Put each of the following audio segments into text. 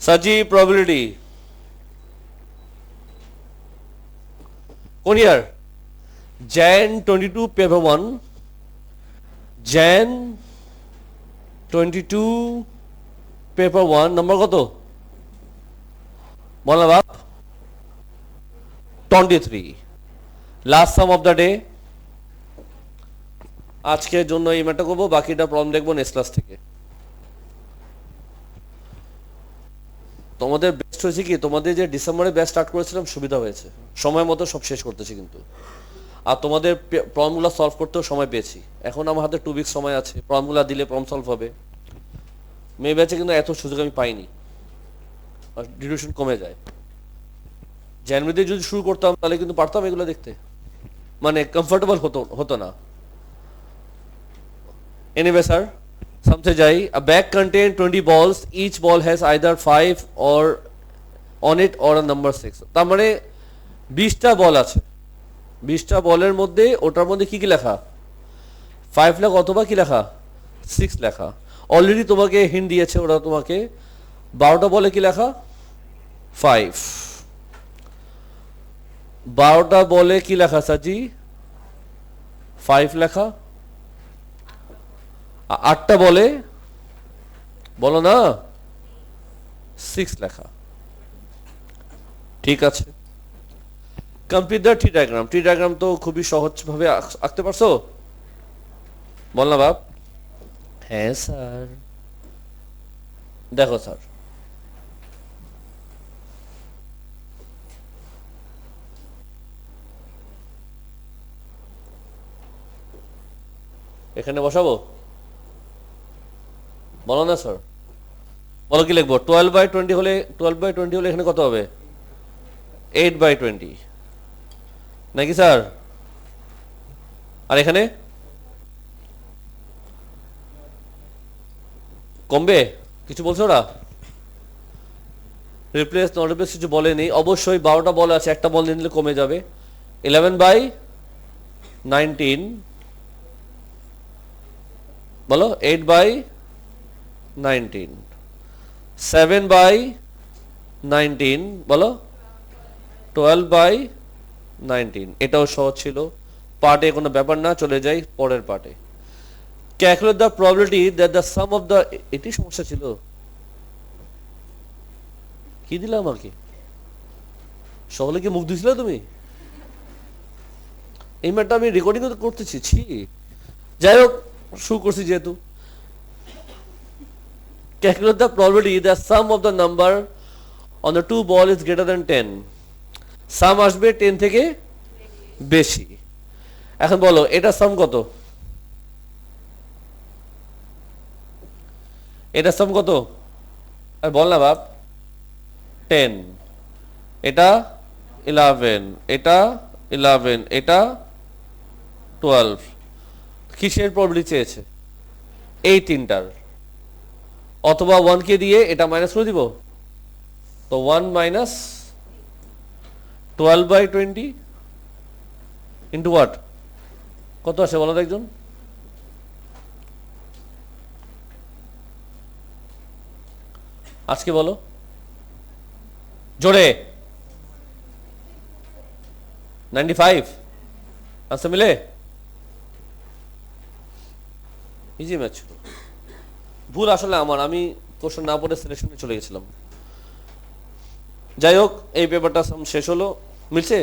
সাজি প্রবাবিলিটি কোন ইয়ার? jan 22 paper 1, jan 22 paper 1 নম্বর কত বল বাপ? 23। Last some of the day. আজকের জন্য এই ম্যাটটা করবো, বাকিটা প্রবলেম দেখবো নেক্সট ক্লাস থেকে। তোমাদের বেস্ট হয়েছে কি, তোমাদের যে ডিসেম্বরে ব্যাচ স্টার্ট করেছিলাম সুবিধা হয়েছে, সময় মতো সব শেষ করতেছি কিন্তু। আর তোমাদের প্রবলেমগুলো সলভ করতেও সময় পেয়েছি। এখন আমার হাতে 2 উইকস সময় আছে, প্রবলেমগুলো দিলে প্রবলেম সলভ হবে। মে ব্যাচে কিন্তু এত সুযোগ আমি পাইনি, আর ডিউরেশন কমে যায়। জানুয়ারিতে যদি শুরু করতাম তাহলে কিন্তু পারতাম এগুলো দেখতে, মানে কমফোর্টেবল হতো না। এনিওয়ে স্যার, সামথে যাই। A bag contain 20 balls, each ball has either 5 or on it or a number 6। তার মানে 20টা বল আছে, 20টা বলের মধ্যে ওটার মধ্যে কি কি লেখা? 5 লেখা অথবা কি লেখা? 6 লেখা। অলরেডি তোমাকে হিন্ট দিয়েছে ওরা তোমাকে, 12টা বলে কি লেখা? 5। 12টা বলে কি লেখা সাজি? 5 লেখা। 8টা বলে বলো না 6 লেখা। ঠিক আছে, complete the tree diagram. Tree diagram তো খুবই সহজভাবে আঁকতে পারছো, বল না বাপ? হ্যাঁ স্যার। দেখো স্যার, এখানে বসাবো, বলো না স্যার? বলো কি লিখবো? 12/20 হলে, 12/20 হলে এখানে কত হবে? 8/20 নাকি স্যার? আর এখানে কমবে? কিছু বলছো ওরা? রিপ্লেস নট রিপ্লেস কিছু বলেনি। অবশ্যই 12টা বল আছে, একটা বল নিলে কমে যাবে। 11/19 বলো, 8/19, 7/19 বলো, 12/19। এটাও সহজ ছিল, পার্টে কোনো ব্যাপার না। চলে যাই পরের পার্টে। Calculate the probability that the some of the, এটি সমস্যা ছিল। কি দিলাম আমাকে? সকলে কি মুখ দিয়েছিল তুমি? এই ম্যাটটা আমি রেকর্ডিং করতেছি, ছি। যাই হোক, শুরু করছি যেহেতু। Calculate the probability the some of the number on the 2 ball is greater than 10। সাম আসবে 10 থেকে বেশি। এখন বলো এটা সাম কত? এটা সাম কত? আর বল না বাপ। 10, এটা 11, এটা 11, এটা 12। কিসের প্রবাবিলিটি চেয়েছে? এই তিনটার। অথবা 1 কে দিয়ে এটা মাইনাস করে দিব, তো 1 মাইনাস 12/20 ইন্টু হোয়াট? কত আসে বলো তো একজন? আজকে বলো জোরে। 95 আনসার মিলে? ইজি ম্যাচ ছিল। ভুল আসলে আমার, আমি কোশ্চেন না পড়ে সিলেকশনে চলে গেছিলাম। যাই হোক, এই পেপারটা শেষ হলো। মিলছে?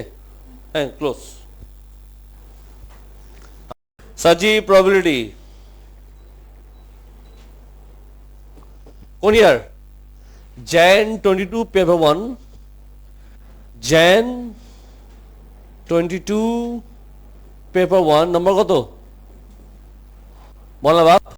হ্যাঁ, ক্লোজ। সাজি প্রবাবিলিটি কোন ইয়ার? jan 22 পেপার 1, jan 22 পেপার 1 নম্বর কত বল না বাপ?